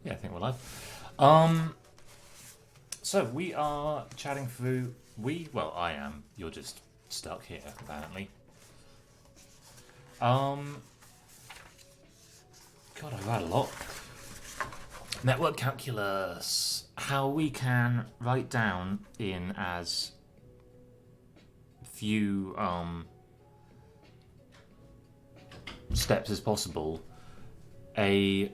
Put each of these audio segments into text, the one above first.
Yeah, I think we're live. So we are chatting through. Well, I am. You're just stuck here, apparently. God, I write a lot. Network calculus. How we can write down in as few steps as possible a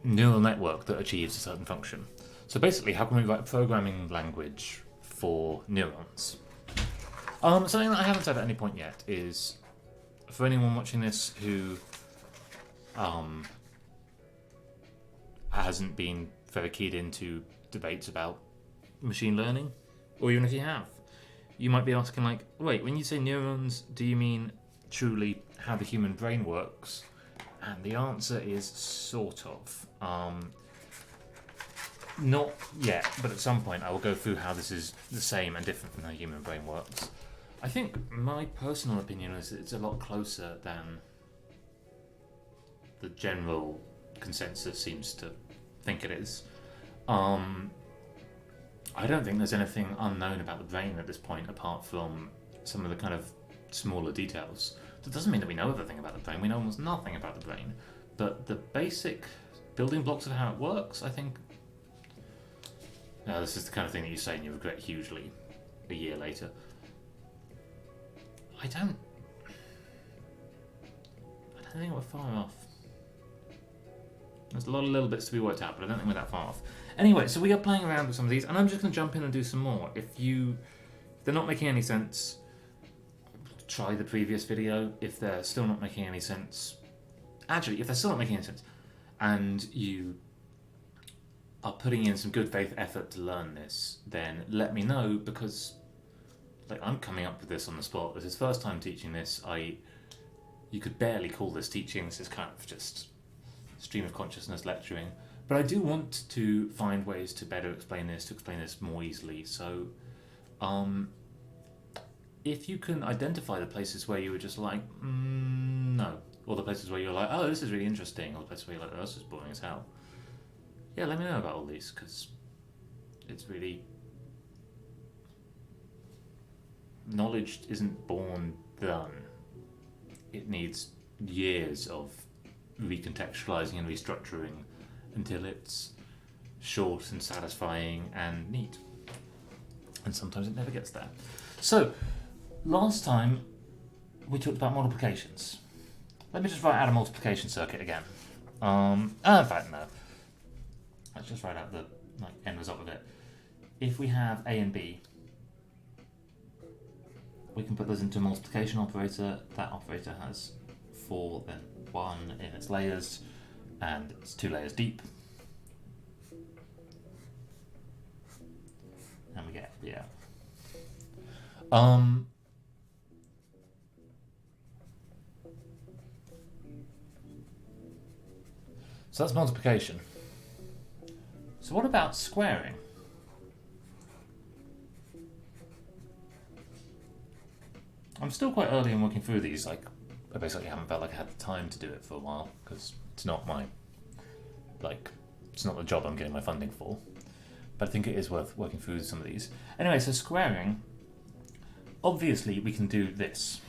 neural network that achieves a certain function. So basically, how can we write a programming language for neurons? Something that I haven't said at any point yet is, for anyone watching this who hasn't been very keyed into debates about machine learning, or even if you have, you might be asking, like, wait, when you say neurons, do you mean truly how the human brain works? And the answer is sort of. Not yet, but at some point I will go through how this is the same and different from how the human brain works. I think my personal opinion is that it's a lot closer than the general consensus seems to think it is. I don't think there's anything unknown about the brain at this point, apart from some of the kind of smaller details. That doesn't mean that we know everything about the brain. We know almost nothing about the brain. But the basic building blocks of how it works, I think... Now, this is the kind of thing that you say and you regret hugely a year later. I don't think we're far off. There's a lot of little bits to be worked out, but I don't think we're that far off. Anyway, so we are playing around with some of these, and I'm just going to jump in and do some more. If they're not making any sense, try the previous video. If they're still not making any sense... Actually, if they're still not making any sense, and you are putting in some good faith effort to learn this, then let me know, because I'm coming up with this on the spot. This is first time teaching this. You could barely call this teaching. This is kind of just stream of consciousness lecturing. But I do want to find ways to better explain this, to explain this more easily. So if you can identify the places where you were just like, no, or the places where you're like, oh, this is really interesting, or the places where you're like, oh, this is boring as hell, yeah, let me know about all these, because it's really... Knowledge isn't born done. It needs years of recontextualizing and restructuring until it's short and satisfying and neat. And sometimes it never gets there. So, last time we talked about multiplications. Let me just write out a multiplication circuit again. In fact, no. Let's just write out the end result of it. If we have A and B, we can put those into a multiplication operator. That operator has 4, then 1 in its layers, and it's 2 layers deep. And we get, yeah. So that's multiplication. So what about squaring? I'm still quite early in working through these. I basically haven't felt like I had the time to do it for a while, because it's not my, it's not the job I'm getting my funding for. But I think it is worth working through some of these. Anyway, so squaring, obviously we can do this.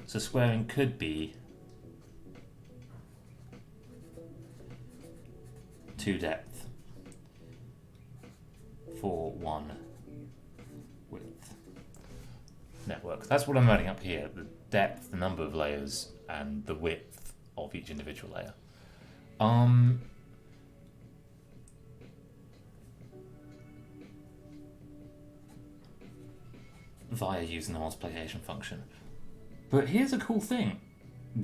So squaring could be 2 depth for 1 width network. That's what I'm writing up here: the depth, the number of layers, and the width of each individual layer. Via using the multiplication function. But here's a cool thing: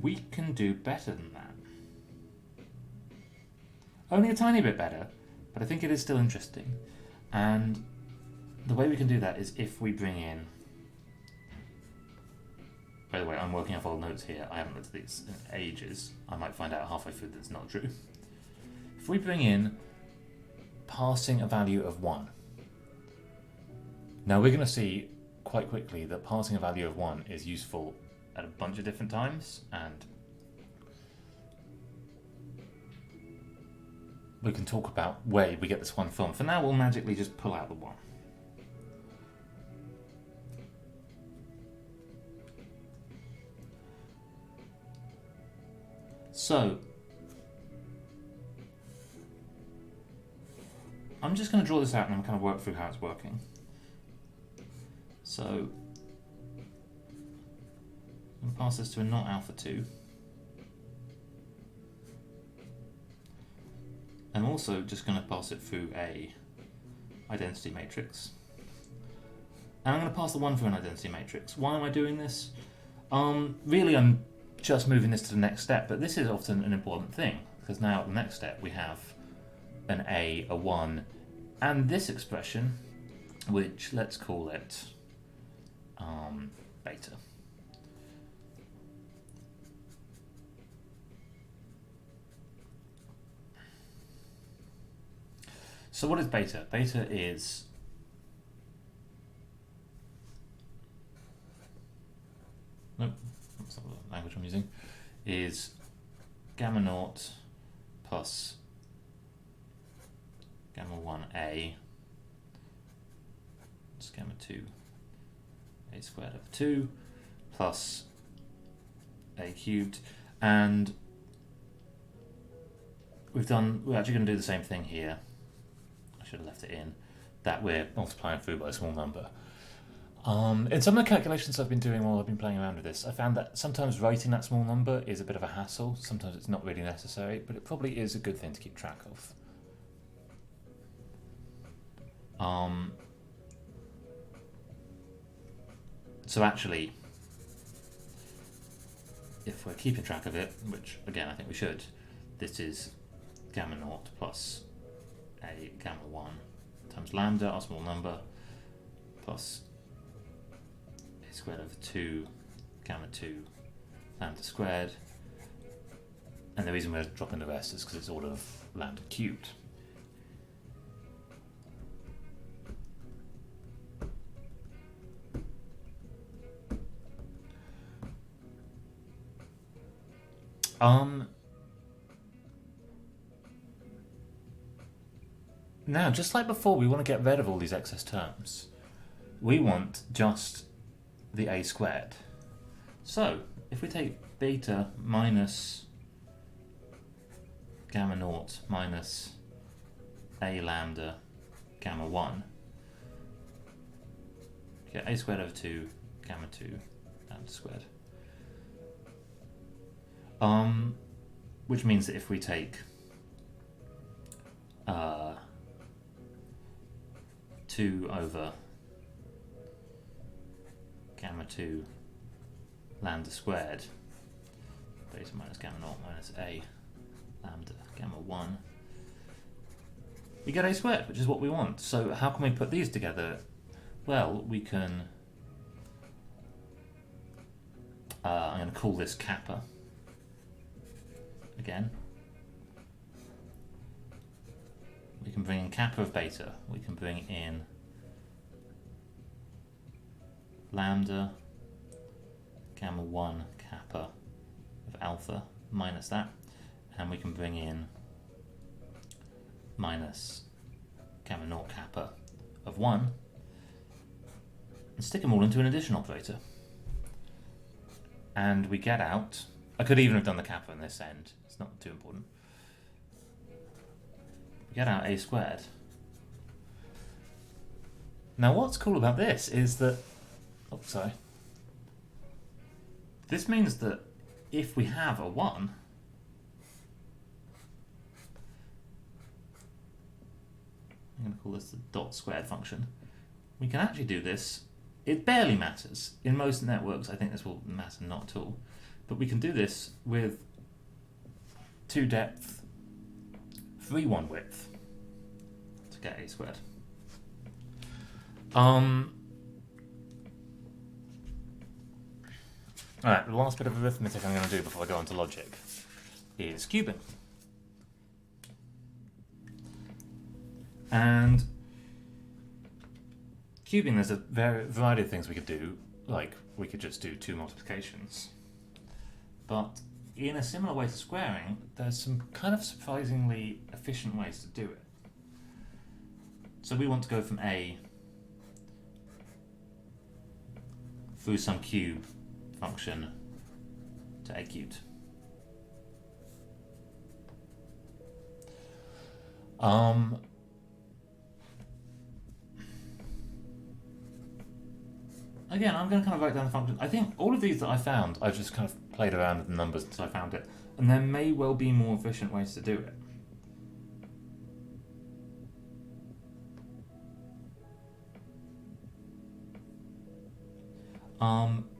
we can do better than that. Only a tiny bit better, but I think it is still interesting. And the way we can do that is if we bring in... By the way, I'm working off old notes here. I haven't looked at these in ages. I might find out halfway through that's not true. If we bring in passing a value of 1. Now we're going to see quite quickly that passing a value of 1 is useful at a bunch of different times, and we can talk about where we get this 1 from. For now, we'll magically just pull out the 1. So, I'm just going to draw this out and I'm kind of work through how it's working. So, I'm going to pass this to a not alpha 2. I'm also just going to pass it through a identity matrix. And I'm going to pass the 1 through an identity matrix. Why am I doing this? Really, I'm just moving this to the next step, but this is often an important thing, because now at the next step we have an A, a 1, and this expression, which let's call it beta. So what is beta? Beta is nope, that's not the language I'm using. Is gamma naught plus gamma 1a plus gamma 2 a squared over 2 plus a cubed, and we're actually going to do the same thing here. I should have left it in, that we're multiplying through by a small number. In some of the calculations I've been doing while I've been playing around with this, I found that sometimes writing that small number is a bit of a hassle. Sometimes it's not really necessary, but it probably is a good thing to keep track of. So actually, if we're keeping track of it, which again I think we should, this is gamma naught plus a gamma 1 times lambda, our small number, plus a squared over 2 gamma 2 lambda squared, and the reason we're dropping the rest is because it's all of lambda cubed. Now, just like before, we want to get rid of all these excess terms. We want just the a squared. So, if we take beta minus gamma naught minus a lambda gamma 1, we get a squared over 2 gamma 2 lambda squared. Which means that if we take 2 over gamma 2 lambda squared, beta minus gamma naught minus a lambda gamma 1, we get a squared, which is what we want. So how can we put these together? Well, we can, I'm going to call this kappa again. We can bring in kappa of beta, we can bring in lambda gamma 1 kappa of alpha minus that, and we can bring in minus gamma naught kappa of 1 and stick them all into an addition operator. And we get out, I could even have done the kappa in this end, it's not too important. We get out a squared. Now what's cool about this is that, oh sorry, this means that if we have a 1, I'm going to call this the dot squared function, we can actually do this. It barely matters. In most networks I think this will matter not at all, but we can do this with 2 depth, 3 1 width to get a squared. Alright, the last bit of arithmetic I'm going to do before I go on to logic is cubing. And cubing, there's a variety of things we could do, like we could just do 2 multiplications. But in a similar way to squaring, there's some kind of surprisingly efficient ways to do it. So we want to go from A through some cube function to A cubed. Again, I'm going to kind of write down the function. I think all of these that I found, I've just kind of played around with the numbers until I found it. And there may well be more efficient ways to do it.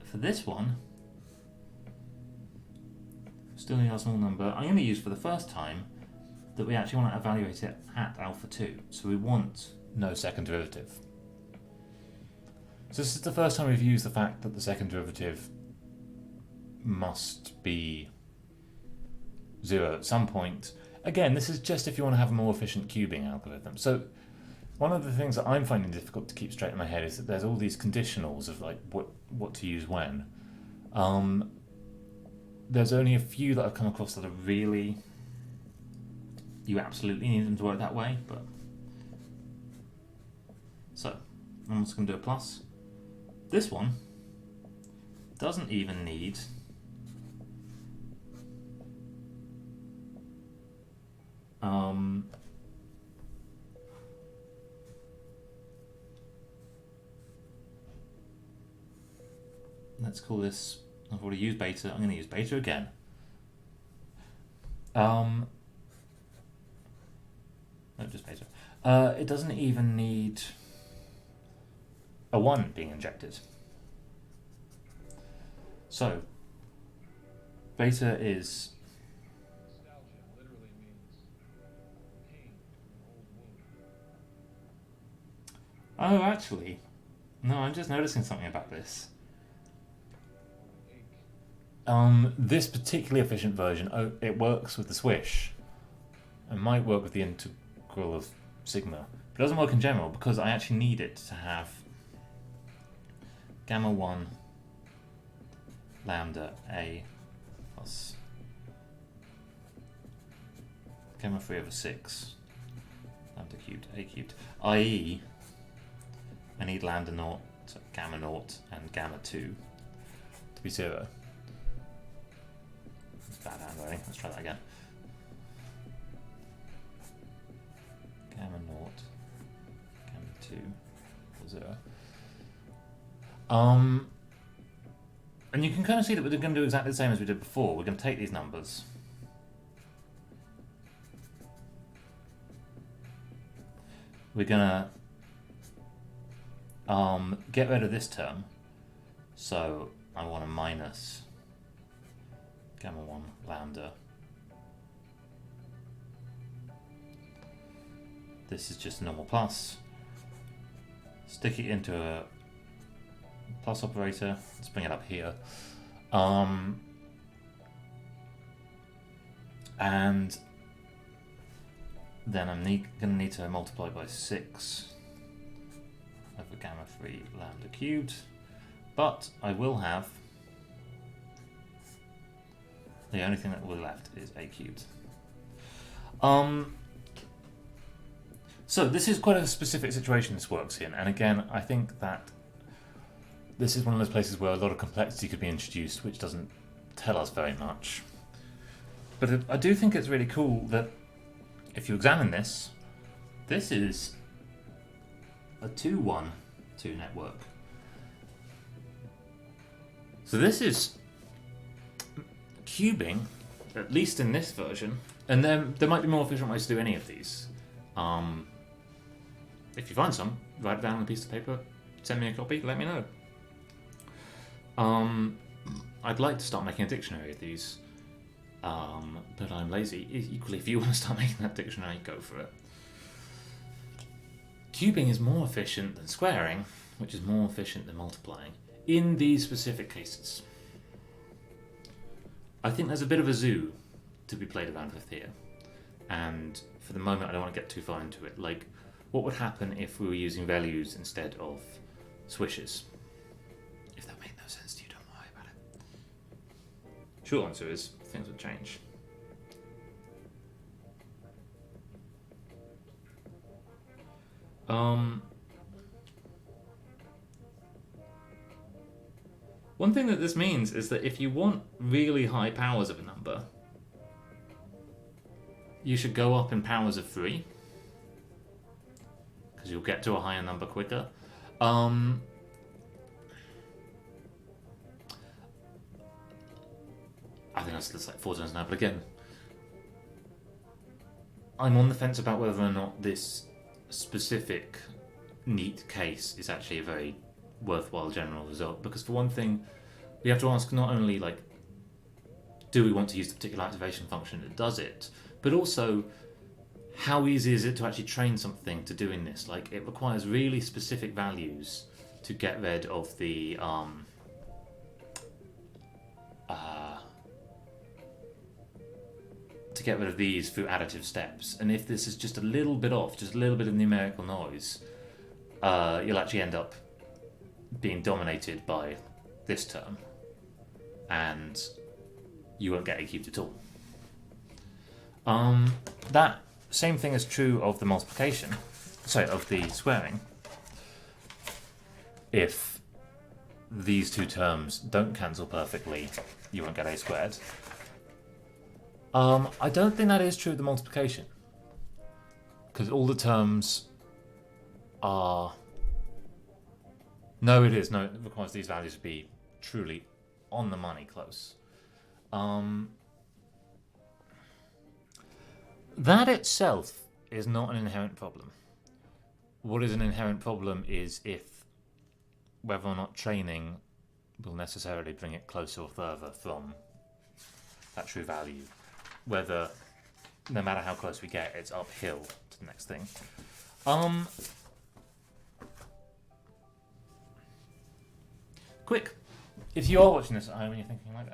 For this one, still need our small number. I'm going to use for the first time that we actually want to evaluate it at alpha 2. So we want no second derivative. So this is the first time we've used the fact that the second derivative must be 0 at some point. Again, this is just if you want to have a more efficient cubing algorithm. So one of the things that I'm finding difficult to keep straight in my head is that there's all these conditionals of like what to use when. There's only a few that I've come across that are really, you absolutely need them to work that way. But so I'm just going to do a plus. This one doesn't even need let's call this, I've already used beta, I'm going to use beta again. No, just beta. It doesn't even need a 1 being injected. So, beta is... Nostalgia literally means pain from an old wound. Oh, actually, no, I'm just noticing something about this. This particularly efficient version, it works with the swish. It might work with the integral of sigma. But it doesn't work in general because I actually need it to have gamma 1 lambda a plus gamma 3 over 6 lambda cubed a cubed, i.e. I need lambda naught, gamma naught and gamma 2 to be 0. It's bad handwriting, let's try that again. Gamma naught, gamma 2 or 0. And you can kind of see that we're going to do exactly the same as we did before. We're going to take these numbers. We're going to get rid of this term. So I want a minus gamma 1 lambda. This is just a normal plus. Stick it into a plus operator. Let's bring it up here. And then I'm going to need to multiply by 6 over gamma 3 lambda cubed. But I will have, the only thing that will be left is a cubed. So this is quite a specific situation this works in, and again, I think that this is one of those places where a lot of complexity could be introduced, which doesn't tell us very much. But I do think it's really cool that if you examine this, this is a 2-1-2 network. So this is cubing, at least in this version, and then there might be more efficient ways to do any of these. If you find some, write it down on a piece of paper, send me a copy, let me know. I'd like to start making a dictionary of these, but I'm lazy. Equally, if you want to start making that dictionary, go for it. Cubing is more efficient than squaring, which is more efficient than multiplying, in these specific cases. I think there's a bit of a zoo to be played around with here, and for the moment I don't want to get too far into it. Like, what would happen if we were using values instead of swishes? If that made no sense to you, don't worry about it. Short answer is things would change. One thing that this means is that if you want really high powers of a number, you should go up in powers of 3, because you'll get to a higher number quicker. I think that's like 4 turns now, but again, I'm on the fence about whether or not this specific neat case is actually a very worthwhile general result, because for one thing, we have to ask not only like, do we want to use the particular activation function that does it, but also how easy is it to actually train something to doing this? Like, it requires really specific values to get rid of the these through additive steps, and if this is just a little bit off, just a little bit of numerical noise, you'll actually end up being dominated by this term, and you won't get A cubed at all. That same thing is true of the multiplication, of the squaring. If these two terms don't cancel perfectly, you won't get A squared. I don't think that is true of the multiplication, because all the terms are... No, it is. No, it requires these values to be truly on the money close. That itself is not an inherent problem. What is an inherent problem is if whether or not training will necessarily bring it closer or further from that true value. Whether, no matter how close we get, it's uphill to the next thing. Quick, if you are watching this at home and you're thinking like,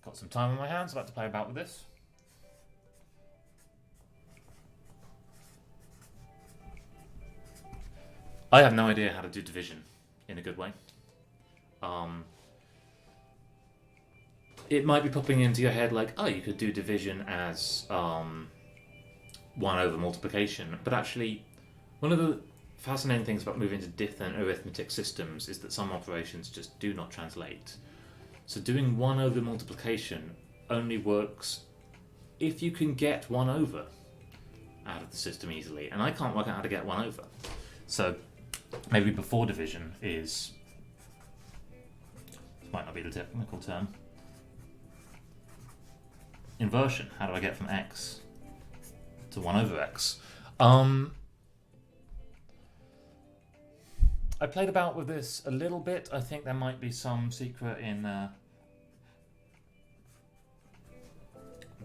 got some time on my hands, I'd like to play about with this. I have no idea how to do division in a good way. It might be popping into your head like, oh, you could do division as 1 over multiplication, but actually, one of the fascinating things about moving to different arithmetic systems is that some operations just do not translate. So doing 1 over multiplication only works if you can get 1 over out of the system easily, and I can't work out how to get 1 over. So maybe before division is, this might not be the technical term, inversion. How do I get from x to 1 over x? I played about with this a little bit. I think there might be some secret in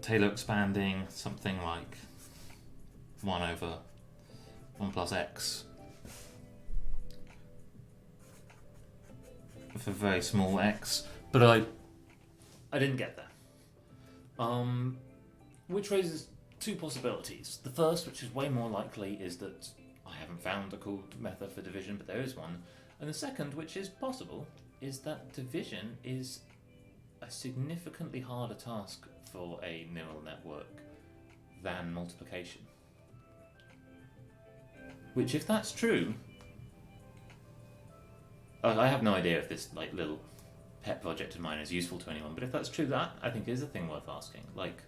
Taylor expanding something like 1 over 1 plus x for very small x, but I didn't get there. Which raises 2 possibilities. The first, which is way more likely, is that I haven't found a cool method for division, but there is one. And the second, which is possible, is that division is a significantly harder task for a neural network than multiplication. Which, if that's true, I have no idea if this like little pet project of mine is useful to anyone, but if that's true, that I think is a thing worth asking. Like,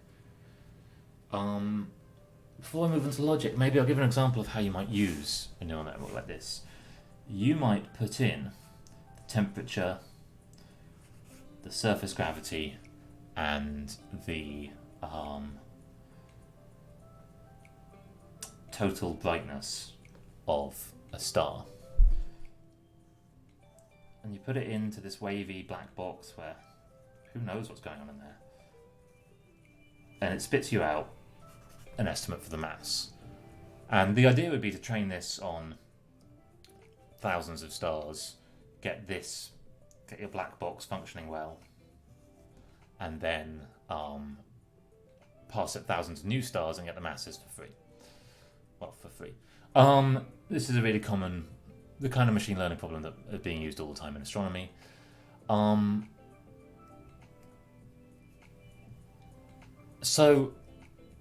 before I move into logic, maybe I'll give an example of how you might use a neural network like this. You might put in the temperature, the surface gravity, and the total brightness of a star. And you put it into this wavy black box where who knows what's going on in there. And it spits you out an estimate for the mass. And the idea would be to train this on thousands of stars, get your black box functioning well, and then pass it thousands of new stars and get the masses for free. Well, for free. This is a really common, the kind of machine learning problem that is being used all the time in astronomy. So,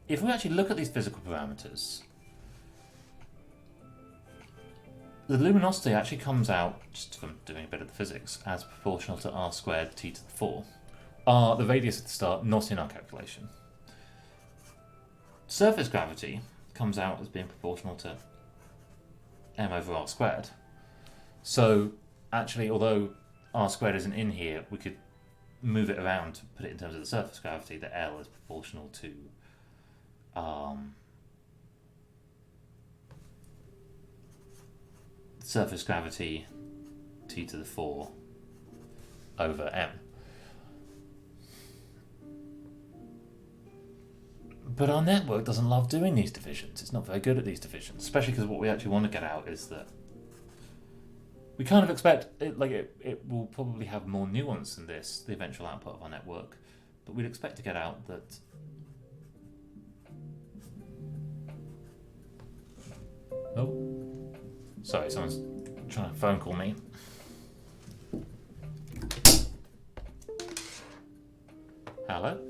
if we actually look at these physical parameters, the luminosity actually comes out, just from doing a bit of the physics, as proportional to r squared t to the 4. The radius at the start, not in our calculation. Surface gravity comes out as being proportional to m over r squared. So, actually, although r squared isn't in here, we could move it around to put it in terms of the surface gravity, that L is proportional to surface gravity t to the 4 over m. But our network doesn't love doing these divisions. It's not very good at these divisions, especially because what we actually want to get out is that we kind of expect it will probably have more nuance than this, the eventual output of our network, but we'd expect to get out that sorry, someone's trying to phone call me. Hello?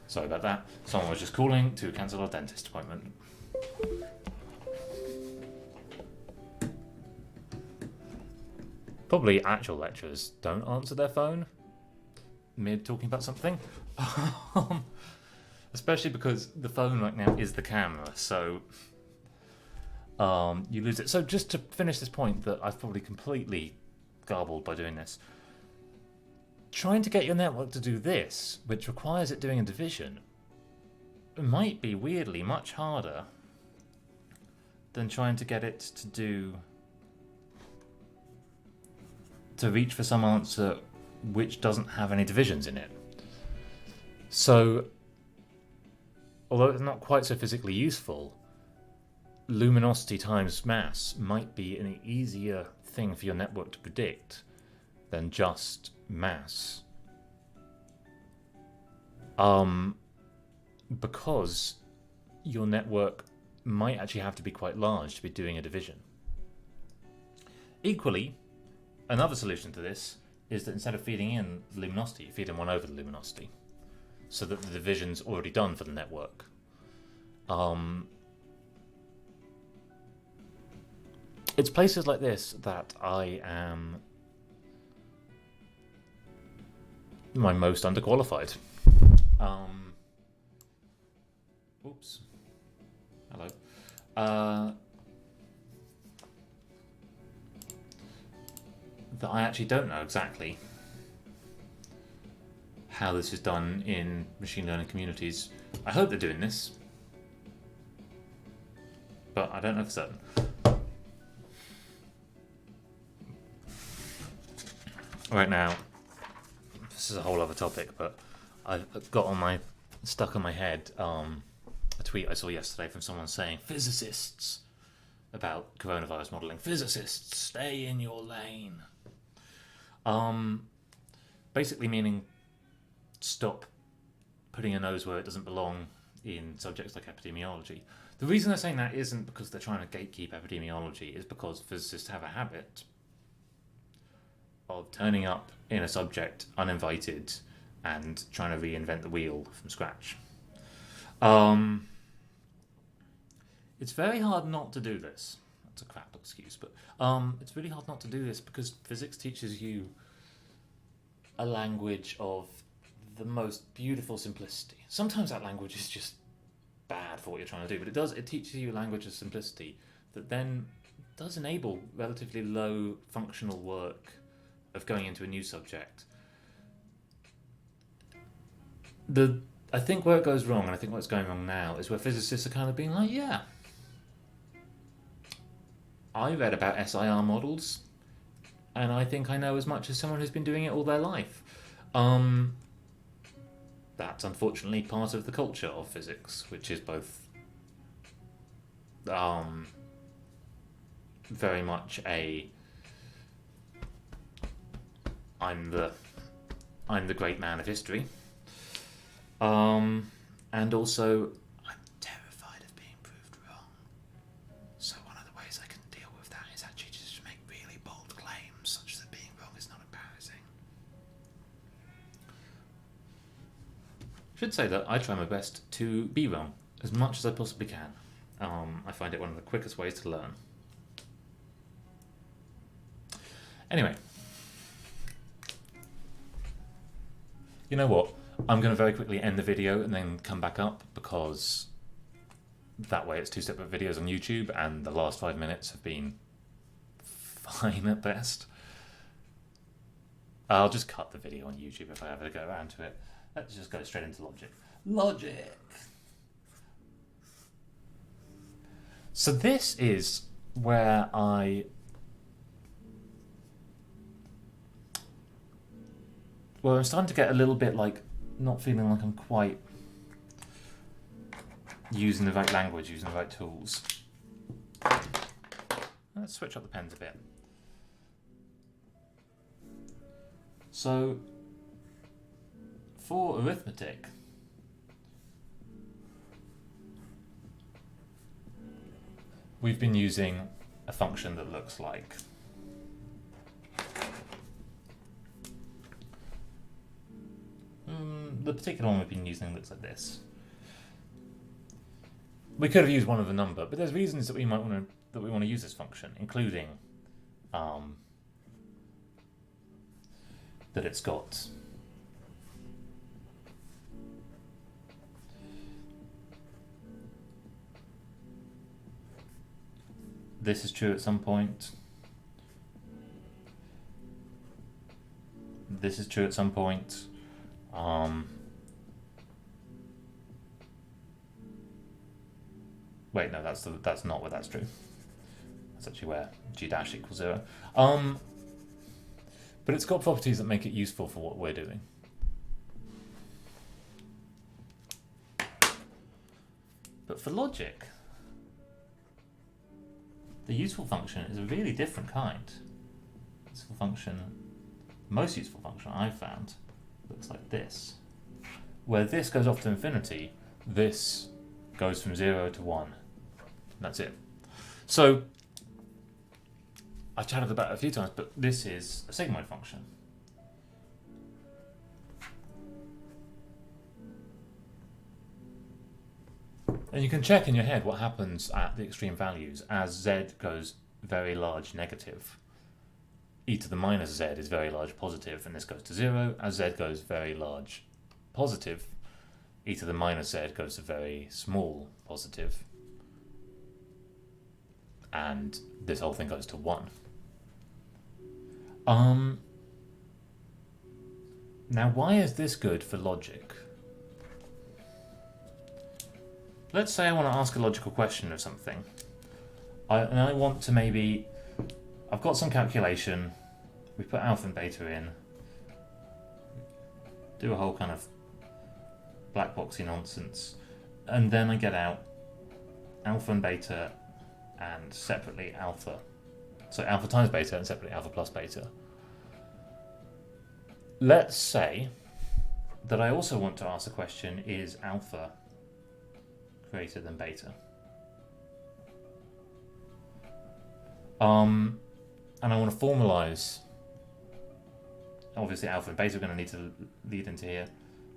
Sorry about that. Someone was just calling to cancel our dentist appointment. Probably actual lecturers don't answer their phone mid talking about something. Especially because the phone right now is the camera, so you lose it. So just to finish this point that I've probably completely garbled by doing this, trying to get your network to do this, which requires it doing a division, might be weirdly much harder than trying to get it to reach for some answer which doesn't have any divisions in it. So, although it's not quite so physically useful, luminosity times mass might be an easier thing for your network to predict than just mass. Because your network might actually have to be quite large to be doing a division. Equally, another solution to this is that instead of feeding in the luminosity, you feed in 1 over the luminosity, so that the division's already done for the network. It's places like this that I am my most underqualified. Oops. Hello. That I actually don't know exactly how this is done in machine learning communities. I hope they're doing this, but I don't know for certain. Right now, this is a whole other topic, but I've got stuck on my head a tweet I saw yesterday from someone saying, physicists, about coronavirus modelling. Physicists, stay in your lane. Basically meaning stop putting your nose where it doesn't belong in subjects like epidemiology. The reason they're saying that isn't because they're trying to gatekeep epidemiology, it's because physicists have a habit of turning up in a subject uninvited and trying to reinvent the wheel from scratch. It's very hard not to do this. That's a crap excuse, but it's really hard not to do this because physics teaches you a language of the most beautiful simplicity. Sometimes that language is just bad for what you're trying to do, but it teaches you a language of simplicity that then does enable relatively low functional work of going into a new subject. I think where it goes wrong, and I think what's going wrong now, is where physicists are kind of being like, yeah, I read about SIR models, and I think I know as much as someone who's been doing it all their life. That's unfortunately part of the culture of physics, which is both very much a I'm the great man of history, and also I'm terrified of being proved wrong. So one of the ways I can deal with that is actually just to make really bold claims such that being wrong is not embarrassing. Should say that I try my best to be wrong as much as I possibly can. I find it one of the quickest ways to learn. Anyway, you know what? I'm going to very quickly end the video and then come back up, because that way it's 2 separate videos on YouTube and the last 5 minutes have been fine at best. I'll just cut the video on YouTube if I ever go around to it. Let's just go straight into logic. Logic! So this is where I'm starting to get a little bit like not feeling like I'm quite using the right language, using the right tools. Let's switch up the pens a bit. So, for arithmetic, we've been using a function that looks like the particular one we've been using looks like this. We could have used one of a number, but there's reasons that we might want to use this function, including that it's got this is true at some point. This is true at some point. Wait, no, that's not where that's true. That's actually where g dash equals 0. But it's got properties that make it useful for what we're doing. But for logic, the useful function is a really different kind. Useful function, the most useful function I've found, looks like this. Where this goes off to infinity, this goes from 0 to 1. And that's it. So, I've chatted about it a few times, but this is a sigmoid function. And you can check in your head what happens at the extreme values as z goes very large negative. E to the minus z is very large positive, and this goes to 0. As z goes very large positive, e to the minus z goes to very small positive, and this whole thing goes to 1. Now why is this good for logic? Let's say I want to ask a logical question of something. And I want to maybe, I've got some calculation, we put alpha and beta in, do a whole kind of black boxy nonsense, and then I get out alpha and beta, and separately alpha. So alpha times beta and separately alpha plus beta. Let's say that I also want to ask the question, is alpha greater than beta? And I want to formalize, obviously alpha and beta are going to need to lead into here.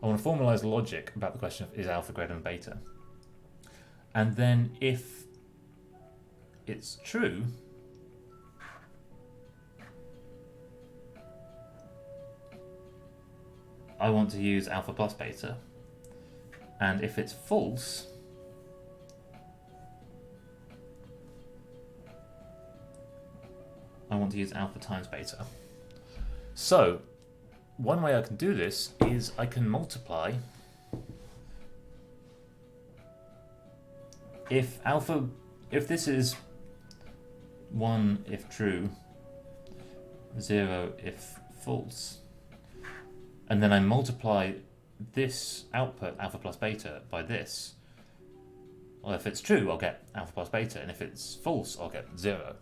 I want to formalize the logic about the question of, is alpha greater than beta? And then if it's true, I want to use alpha plus beta. And if it's false, I want to use alpha times beta. So, one way I can do this is I can multiply. If this is 1 if true, 0 if false, and then I multiply this output, alpha plus beta, by this, well, if it's true, I'll get alpha plus beta, and if it's false, I'll get 0.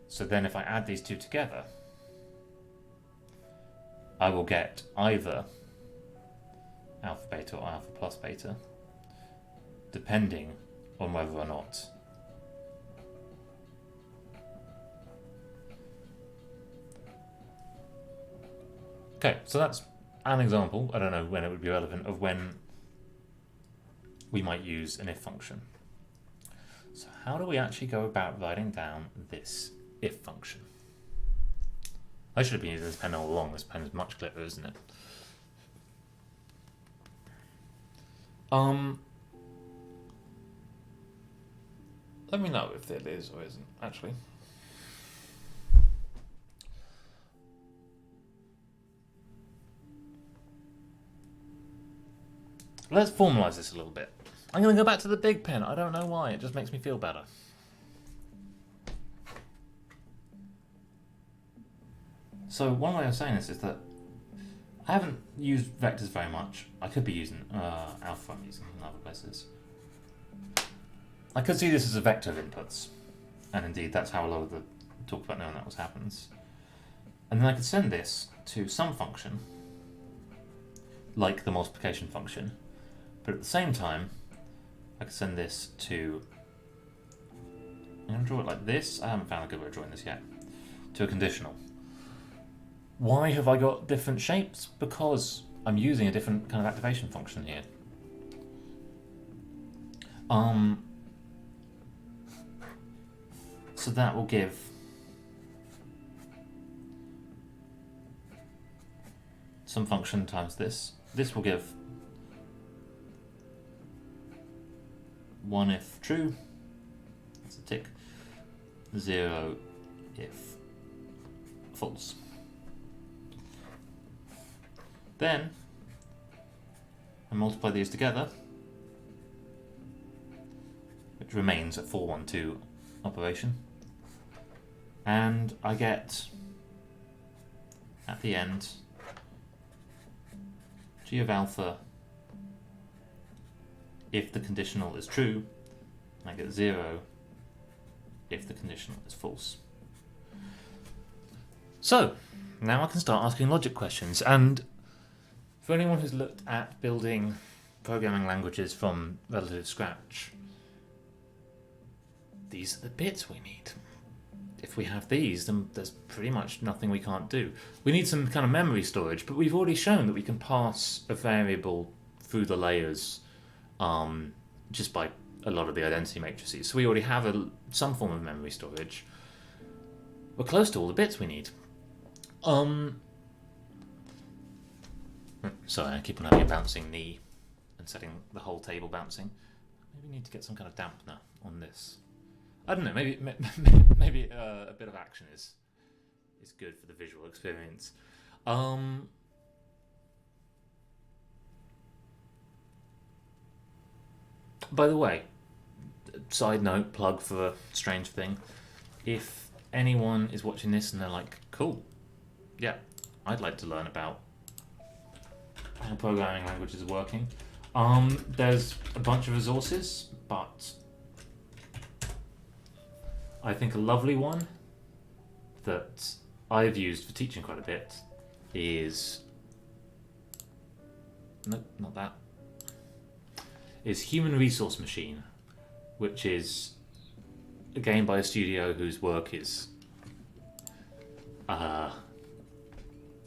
So then if I add these two together, I will get either alpha beta or alpha plus beta, depending on whether or not okay, so that's an example, I don't know when it would be relevant, of when we might use an if function. So how do we actually go about writing down this if function? I should have been using this pen all along. This pen is much clearer, isn't it? Let me know if it is or isn't, actually. Let's formalize this a little bit. I'm going to go back to the big pen. I don't know why. It just makes me feel better. So one way of saying this is that I haven't used vectors very much. I could be using alpha, I'm using in other places. I could see this as a vector of inputs, and indeed that's how a lot of the talk about knowing that happens. And then I could send this to some function, like the multiplication function, but at the same time I could send this to, I'm going to draw it like this. I haven't found a good way of drawing this yet. To a conditional. Why have I got different shapes? Because I'm using a different kind of activation function here. So that will give some function times this. This will give 1 if true, that's a tick, 0 if false. Then I multiply these together, which remains a 4-1-2 operation, and I get at the end g of alpha if the conditional is true, and I get 0 if the conditional is false. So now I can start asking logic questions, and for anyone who's looked at building programming languages from relative scratch, these are the bits we need. If we have these, then there's pretty much nothing we can't do. We need some kind of memory storage, but we've already shown that we can pass a variable through the layers just by a lot of the identity matrices. So we already have some form of memory storage. We're close to all the bits we need. Sorry, I keep on having a bouncing knee and setting the whole table bouncing. Maybe we need to get some kind of dampener on this. I don't know, maybe a bit of action is good for the visual experience. By the way, side note, plug for a strange thing. If anyone is watching this and they're like, cool, yeah, I'd like to learn about how programming languages are working, There's a bunch of resources, but I think a lovely one that I've used for teaching quite a bit is... Nope, not that. Is Human Resource Machine, which is a game by a studio whose work is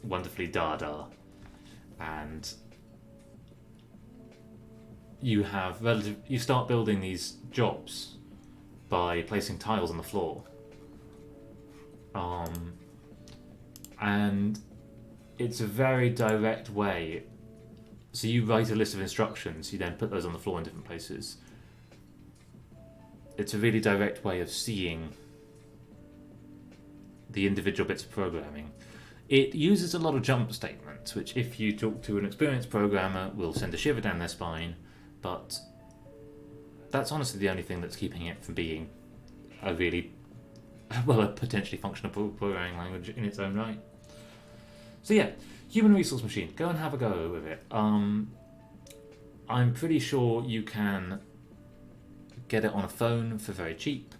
wonderfully Dada, and you start building these jobs by placing tiles on the floor, and it's a very direct way. So you write a list of instructions, you then put those on the floor in different places. It's a really direct way of seeing the individual bits of programming. It uses a lot of jump statements, which if you talk to an experienced programmer will send a shiver down their spine, but that's honestly the only thing that's keeping it from being a really, well, a potentially functional programming language in its own right. So yeah, Human Resource Machine, go and have a go with it. I'm pretty sure you can get it on a phone for very cheap.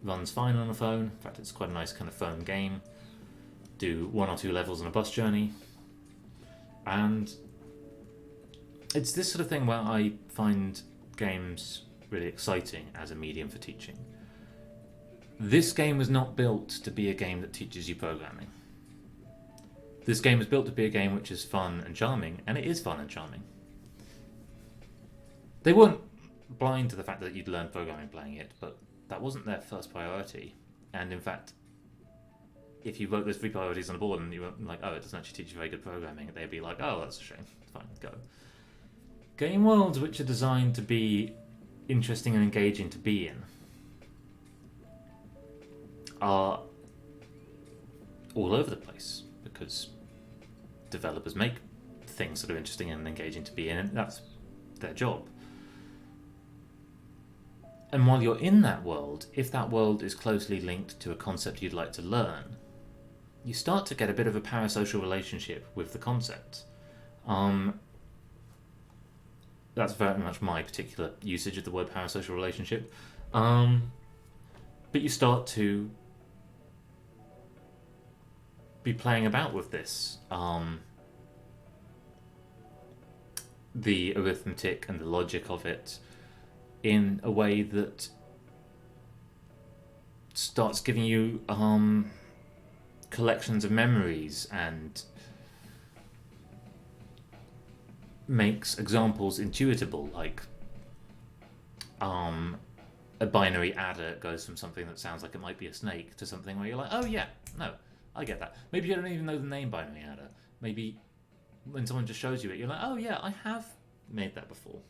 Runs fine on a phone. In fact, it's quite a nice kind of phone game. Do 1 or 2 levels on a bus journey. And it's this sort of thing where I find games really exciting as a medium for teaching. This game was not built to be a game that teaches you programming. This game is built to be a game which is fun and charming, and it is fun and charming. They weren't blind to the fact that you'd learn programming playing it, but that wasn't their first priority. And in fact, if you wrote those 3 priorities on a board and you were like, oh, it doesn't actually teach you very good programming, they'd be like, oh, that's a shame. Fine, go. Game worlds which are designed to be interesting and engaging to be in are all over the place, because developers make things that are interesting and engaging to be in, and that's their job. And while you're in that world, if that world is closely linked to a concept you'd like to learn, you start to get a bit of a parasocial relationship with the concept. That's very much my particular usage of the word parasocial relationship. But you start to be playing about with this. The arithmetic and the logic of it in a way that starts giving you collections of memories and makes examples intuitable, like a binary adder goes from something that sounds like it might be a snake to something where you're like, oh yeah, no, I get that. Maybe you don't even know the name binary adder. Maybe when someone just shows you it, you're like, oh yeah, I have made that before.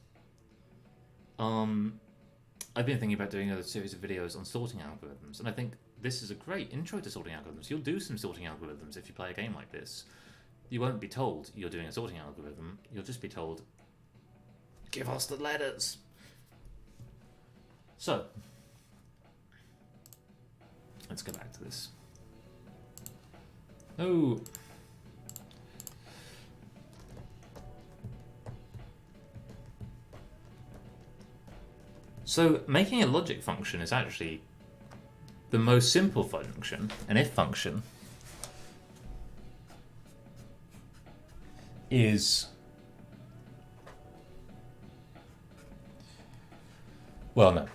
I've been thinking about doing a series of videos on sorting algorithms, and I think this is a great intro to sorting algorithms. You'll do some sorting algorithms if you play a game like this. You won't be told you're doing a sorting algorithm. You'll just be told, give us the letters. So, let's go back to this. Oh. So, making a logic function is actually the most simple function. An if function is, well, no.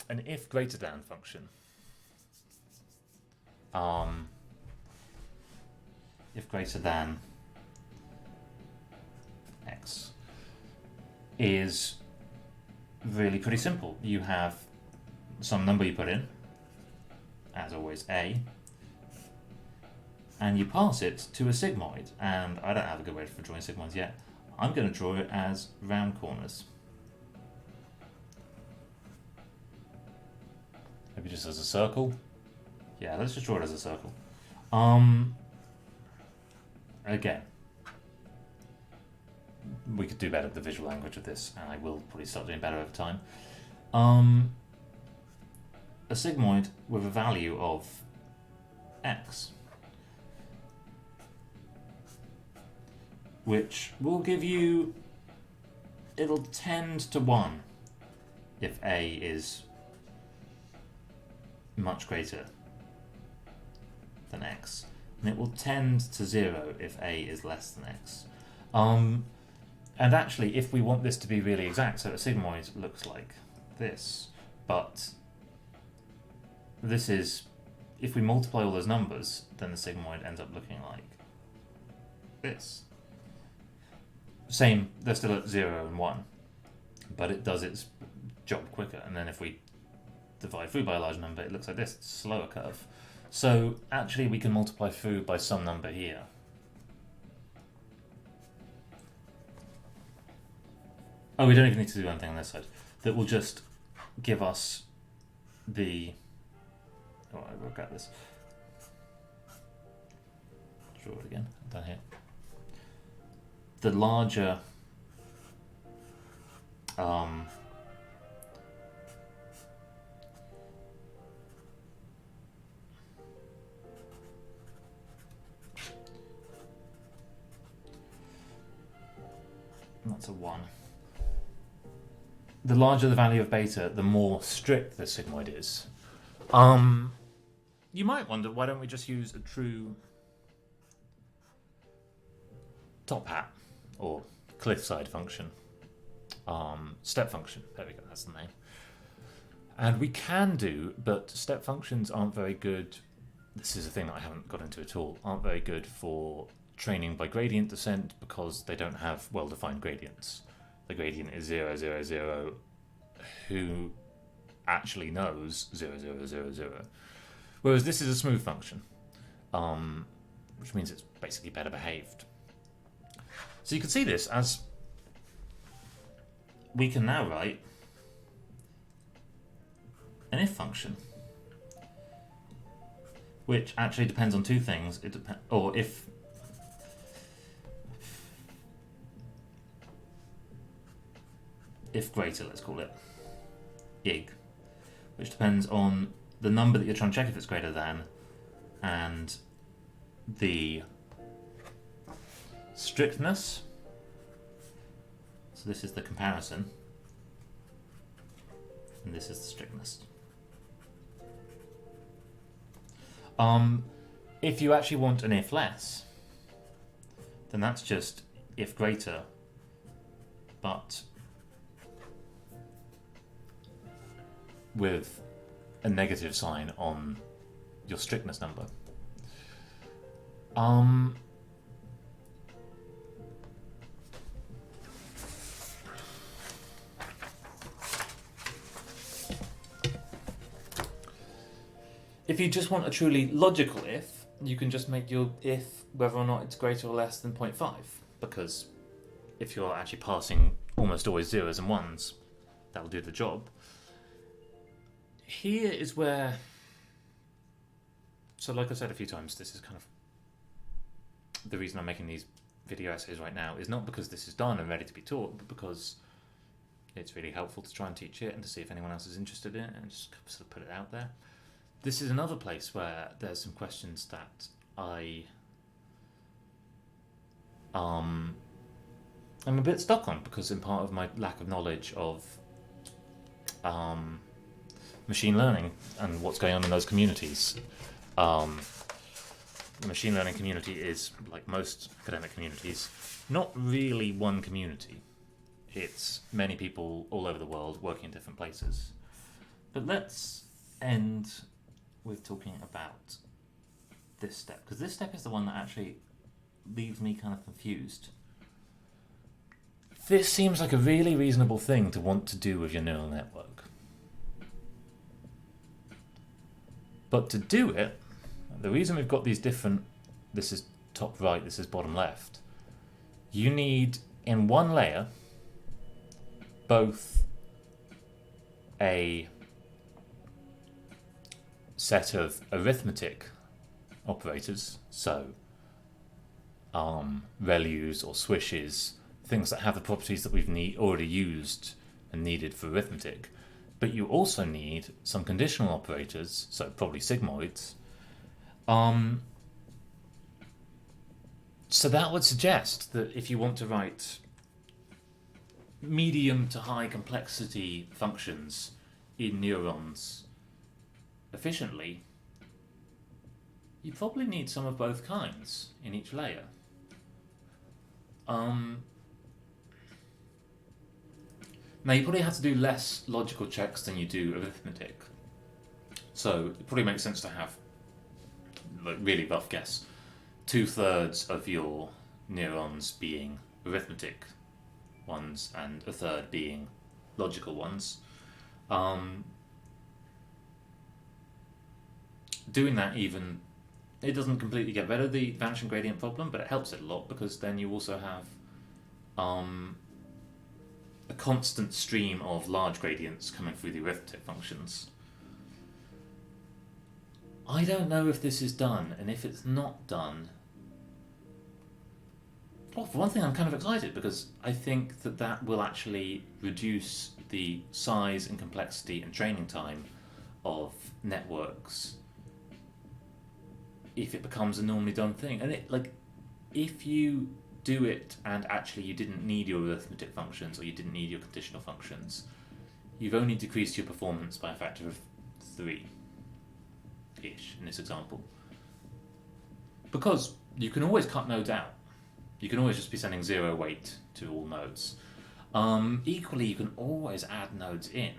An if greater than function. If greater than x is really pretty simple. You have some number you put in, as always a, and you pass it to a sigmoid. And I don't have a good way for drawing sigmoids yet. I'm going to draw it as round corners. Maybe just as a circle. Yeah, let's just draw it as a circle. Again, we could do better with the visual language of this, and I will probably start doing better over time. A sigmoid with a value of x which will give you, it'll tend to 1 if A is much greater than X, and it will tend to 0 if A is less than X. And actually, if we want this to be really exact, so a sigmoid looks like this, but this is, if we multiply all those numbers, then the sigmoid ends up looking like this. Same, they're still at 0 and 1, but it does its job quicker. And then if we divide through by a large number, it looks like this, slower curve. So actually we can multiply through by some number here. Oh, we don't even need to do anything on this side. That will just give us the... Oh, I regret this. Draw it again, down here. The larger that's a 1. The larger the value of beta, the more strict the sigmoid is. You might wonder, why don't we just use a true top hat or cliffside function, step function, there we go, that's the name. And we can do, but step functions aren't very good, this is a thing that I haven't got into at all, aren't very good for training by gradient descent because they don't have well-defined gradients. The gradient is 0, 0, 0. Who actually knows 0, 0, 0, 0? Whereas this is a smooth function, which means it's basically better behaved. So you can see this as we can now write an if function, which actually depends on two things. It depends, or if greater, let's call it ig, which depends on the number that you're trying to check if it's greater than, and the strictness. So this is the comparison, and this is the strictness. If you actually want an if less, then that's just if greater, but with a negative sign on your strictness number. If you just want a truly logical if, you can just make your if whether or not it's greater or less than 0.5, because if you're actually passing almost always zeros and ones, that'll do the job. Here is where, so like I said a few times, this is kind of the reason I'm making these video essays right now, is not because this is done and ready to be taught, but because it's really helpful to try and teach it and to see if anyone else is interested in it and just sort of put it out there. This is another place where there's some questions that I'm a bit stuck on, because in part of my lack of knowledge of machine learning and what's going on in those communities. The machine learning community is, like most academic communities, not really one community. It's many people all over the world working in different places. But let's end with talking about this step, because this step is the one that actually leaves me kind of confused. This seems like a really reasonable thing to want to do with your neural network. But to do it, the reason we've got these different, this is top right, this is bottom left, you need in one layer both a set of arithmetic operators, so ReLUs or swishes, things that have the properties that we've already used and needed for arithmetic, but you also need some conditional operators, so probably sigmoids, So that would suggest that if you want to write medium to high complexity functions in neurons efficiently, you probably need some of both kinds in each layer. Now you probably have to do less logical checks than you do arithmetic. So it probably makes sense to have, like, really rough guess, 2/3 of your neurons being arithmetic ones and a third being logical ones. Doing that, even, it doesn't completely get rid of the vanishing gradient problem, but it helps it a lot, because then you also have a constant stream of large gradients coming through the arithmetic functions. I don't know if this is done, and if it's not done, well, for one thing, I'm kind of excited, because I think that that will actually reduce the size and complexity and training time of networks if it becomes a normally done thing. And it, like, if you do it and actually you didn't need your arithmetic functions or you didn't need your conditional functions, you've only decreased your performance by a factor of 3-ish in this example. Because you can always cut nodes out. You can always just be sending 0 weight to all nodes. Equally, you can always add nodes in,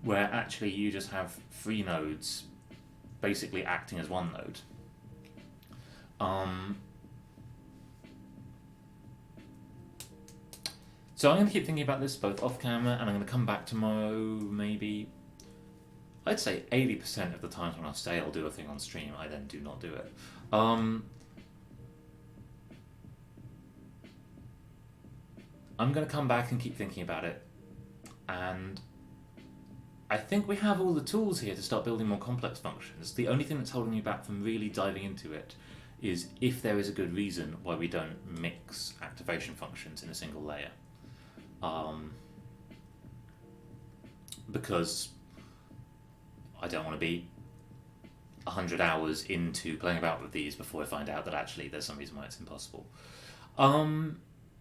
where actually you just have 3 nodes basically acting as one node. So I'm going to keep thinking about this both off camera, and I'm going to come back tomorrow, maybe. I'd say 80% of the times when I say I'll do a thing on stream, I then do not do it. I'm going to come back and keep thinking about it, and I think we have all the tools here to start building more complex functions. The only thing that's holding me back from really diving into it is if there is a good reason why we don't mix activation functions in a single layer. Because I don't want to be 100 hours into playing about with these before I find out that actually there's some reason why it's impossible.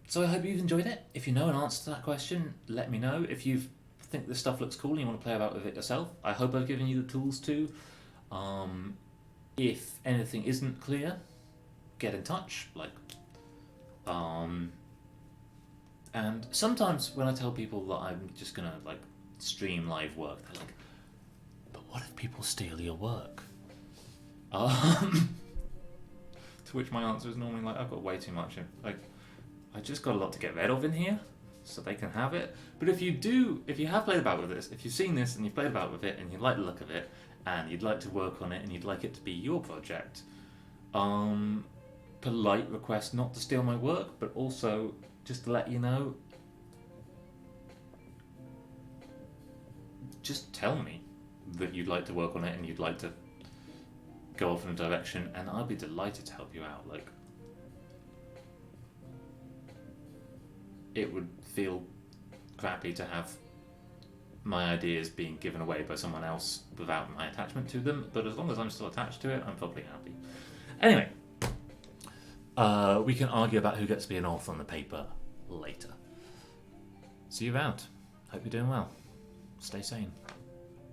So I hope you've enjoyed it. If you know an answer to that question, let me know. If you think this stuff looks cool and you want to play about with it yourself, I hope I've given you the tools to. If anything isn't clear, get in touch. And sometimes when I tell people that I'm just gonna stream live work, they're like, "But what if people steal your work?" To which my answer is normally I've got way too much. I just got a lot to get rid of in here, so they can have it. But if you have played about with this, if you've seen this and you've played about with it and you like the look of it and you'd like to work on it and you'd like it to be your project, polite request not to steal my work, but also just to let you know, just tell me that you'd like to work on it and you'd like to go off in a direction, and I'll be delighted to help you out. It would feel crappy to have my ideas being given away by someone else without my attachment to them, but as long as I'm still attached to it, I'm probably happy. Anyway, we can argue about who gets to be an author on the paper later. See you around. Hope you're doing well. Stay sane.